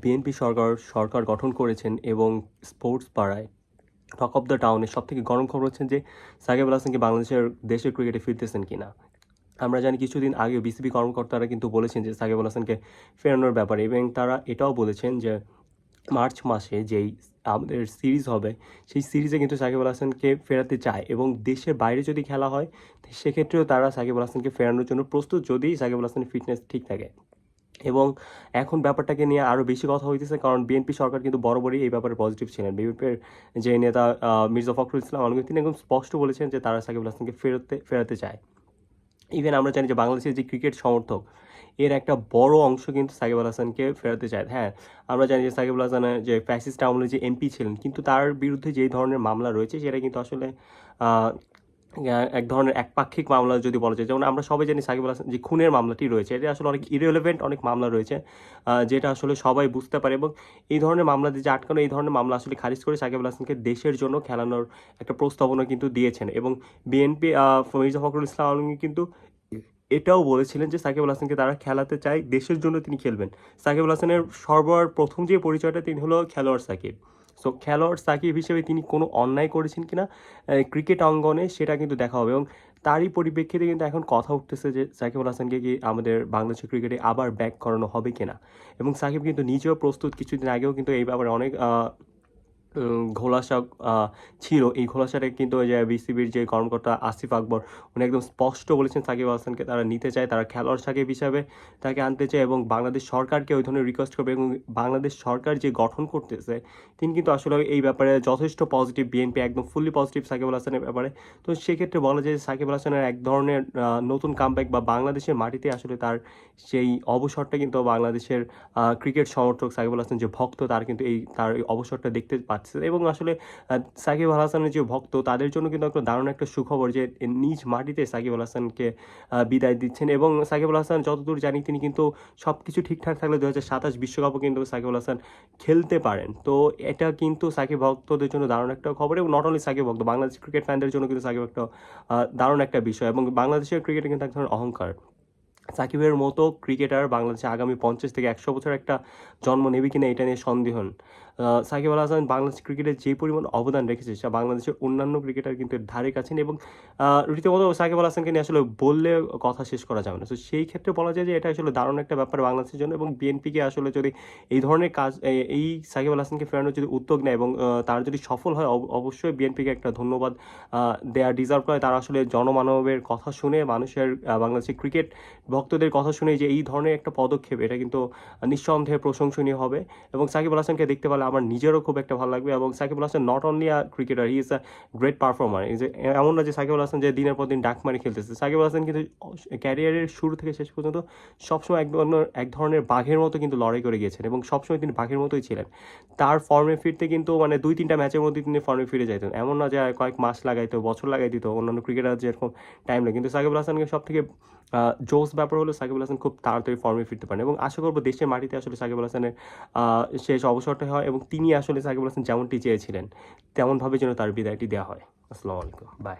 BNP সরকার গঠন করেছেন এবং স্পোর্টস পাড়ায় টক অফ দ্য টাউনের সবথেকে গরম খবর হচ্ছেন যে সাকিব আল হাসানকে দেশের ক্রিকেটে ফিরতেছেন কিনা। আমরা জানি কিছুদিন আগেও বিসিবি কর্মকর্তারা কিন্তু বলেছেন যে সাকিব আল হাসানকে ফেরানোর ব্যাপারে, এবং তারা এটাও বলেছেন যে মার্চ মাসে যেই আমাদের সিরিজ হবে সেই সিরিজে কিন্তু সাকিব আল হাসানকে ফেরাতে চায়, এবং দেশের বাইরে যদি খেলা হয় সেক্ষেত্রেও তারা সাকিব আল হাসানকে ফেরানোর জন্য প্রস্তুত, যদি সাকিব আল হাসানের ফিটনেস ঠিক থাকে। এবং এখন ব্যাপারটাকে নিয়ে আরও বেশি কথা হইতেছে, কারণ বিএনপি সরকার কিন্তু বরাবরই এই ব্যাপারে পজিটিভ ছিলেন। বিএনপির যে নেতা মির্জা ফখরুল ইসলাম আলমগীর, তিনি একদম স্পষ্ট বলেছেন যে তারা সাকিব আল হাসানকে ফেরাতে চায়। ইভেন আমরা জানি যে বাংলাদেশের যে ক্রিকেট সমর্থক, এর একটা বড় অংশ কিন্তু সাকিব আল হাসানকে ফেরাতে চায়। হ্যাঁ, আমরা জানি যে সাকিব আল হাসানের যে ফ্যাসিস্ট আমলে যে এমপি ছিলেন, কিন্তু তার বিরুদ্ধে যেই ধরনের মামলা রয়েছে সেটা কিন্তু আসলে এক ধরনের একপাক্ষিক মামলা যদি বলা যায়। যেমন আমরা সবাই জানি সাকিব আল হাসান যে খুনের মামলাটি রয়েছে, এটা আসলে অনেক ইররিলেভেন্ট অনেক মামলা রয়েছে, যেটা আসলে সবাই বুঝতে পারে, এবং এই ধরনের মামলা যে আটকানো, এই ধরনের মামলা আসলে খারিজ করে সাকিব আল হাসানকে দেশের জন্য খেলানোর একটা প্রস্তাবনা কিন্তু দিয়েছেন। এবং বিএনপি মির্জা ফখরুল ইসলাম আলমগীর কিন্তু এটাও বলেছিলেন যে সাকিব আল হাসানকে তারা খেলাতে চায়, দেশের জন্য তিনি খেলবেন। সাকিব আল হাসানের প্রথম যে পরিচয়টা, তিনি হলো খেলোয়াড় সাকিব। সো খেলোয়াড় সাকিব হিসেবে তিনি কোনো অন্যায় করেছেন কিনা ক্রিকেট অঙ্গনে, সেটা কিন্তু দেখা হবে। এবং তারই পরিপ্রেক্ষিতে কিন্তু এখন কথা উঠতেছে যে সাকিব আল হাসানকে কি আমাদের বাংলাদেশের ক্রিকেটে আবার ব্যাক করানো হবে কিনা। এবং সাকিব কিন্তু নিজেও প্রস্তুত, কিছুদিন আগেও কিন্তু এই ব্যাপারে অনেক ঘোলাসা ছিল। এই ঘোলাসাটা কিন্তু ওই যে বিসিবির যে কর্মকর্তা আসিফ আকবর, উনি একদম স্পষ্ট বলেছেন সাকিব আল হাসানকে তারা নিতে চায়, তারা খেলোয়াড় সাকিব হিসাবে তাকে আনতে চায়, এবং বাংলাদেশ সরকারকে ওই ধরনের রিকোয়েস্ট করবে। এবং বাংলাদেশ সরকার যে গঠন করতেছে, তিনি কিন্তু আসলে এই ব্যাপারে যথেষ্ট পজিটিভ। বিএনপি একদম ফুললি পজিটিভ সাকিব আল হাসানের ব্যাপারে। তো সেক্ষেত্রে বলা যায় যে সাকিব আল হাসানের এক ধরনের নতুন কামব্যাক, বা বাংলাদেশের মাটিতে আসলে তার সেই অবসরটা কিন্তু বাংলাদেশের ক্রিকেট সমর্থক সাকিব আল হাসান যে ভক্ত, তার এই অবসরটা দেখতে পাচ্ছে। এবং আসলে সাকিব আল হাসানের যে ভক্ত, তাদের জন্য কিন্তু একটা দারুণ একটা সুখবর যে নিজ মাটিতে সাকিব আল হাসানকে বিদায় দিচ্ছেন। এবং সাকিব আল হাসান যতদূর জানি, তিনি কিন্তু সব কিছু ঠিকঠাক থাকলে 2027 বিশ্বকাপও কিন্তু সাকিব আল হাসান খেলতে পারেন। তো এটা কিন্তু সাকিব ভক্তদের জন্য দারুণ একটা খবর, এবং নট অনলি সাকিব ভক্ত, বাংলাদেশ ক্রিকেট ফ্যানদের জন্য কিন্তু সাকিব একটা দারুণ একটা বিষয়। এবং বাংলাদেশের ক্রিকেটে কিন্তু এক ধরনের অহংকার, সাকিবের মতো ক্রিকেটার বাংলাদেশে আগামী 50 থেকে 100 বছর একটা জন্ম নেবে কিনা, এটা নিয়ে সন্দেহ। সাকিব আল হাসান বাংলাদেশ ক্রিকেটে যে পরিমাণ অবদান রেখেছে, সে বাংলাদেশের অন্যান্য ক্রিকেটার কিন্তু ধারে কাছে নেই। এবং রীতিমতো সাকিব আল হাসানকে নিয়ে আসলে বললে কথা শেষ করা যাবে না। তো সেই ক্ষেত্রে বলা যায় যে এটা আসলে দারুণ একটা ব্যাপার বাংলাদেশের জন্য। এবং বিএনপিকে আসলে যদি এই ধরনের কাজ, এই সাকিব আল হাসানকে ফেরানোর যদি উদ্যোগ নেয় এবং তারা যদি সফল হয়, অবশ্যই বিএনপিকে একটা ধন্যবাদ দেওয়া ডিজার্ভ করে। তারা আসলে জনমানবের কথা শুনে, মানুষের বাংলাদেশের ক্রিকেট ভক্তদের কথা শুনে যে এই ধরনের একটা পদক্ষেপ, এটা কিন্তু নিঃসন্দেহে প্রশংসনীয় হবে। এবং সাকিব আল হাসানকে দেখতে পেলে আমার নিজেরও খুব একটা ভালো লাগবে। এবং Shakib Al Hasan not only a cricketer, he is a great performer. এই যে এমন না যে সাকিব আল হাসান যে দিনের পর দিন ডাক মারি খেলতেছে, সাকিব আল হাসান কিন্তু ক্যারিয়ারের শুরু থেকে শেষ পর্যন্ত সবসময় এক ধরনের বাঘের মতো কিন্তু লড়াই করে গিয়েছেন, এবং সবসময় তিনি বাঘের মতোই ছিলেন। তার ফর্মে ফিরতে কিন্তু মানে 2-3টা ম্যাচের মধ্যে তিনি ফর্মে ফিরে যেতেন, এমন না যে কয়েক মাস লাগাইতো, বছর লাগাই দিত অন্যান্য ক্রিকেটার যেরকম টাইম লাগে। কিন্তু সাকিব আল হাসানকে সব থেকে জোস ব্যাপার হলো সাকিব আল হাসান খুব তাড়াতাড়ি ফর্মে ফিরতে পারেন। এবং আশা করবো দেশের মাটিতে আসলে সাকিব আল হাসানের শেষ অবসরটা হয়, এবং তিনি আসলে সাকিব আল হাসান যেমনটি চেয়েছিলেন তেমনভাবে যেন তার বিদায়টি দেওয়া হয়। আসসালামু আলাইকুম, বাই।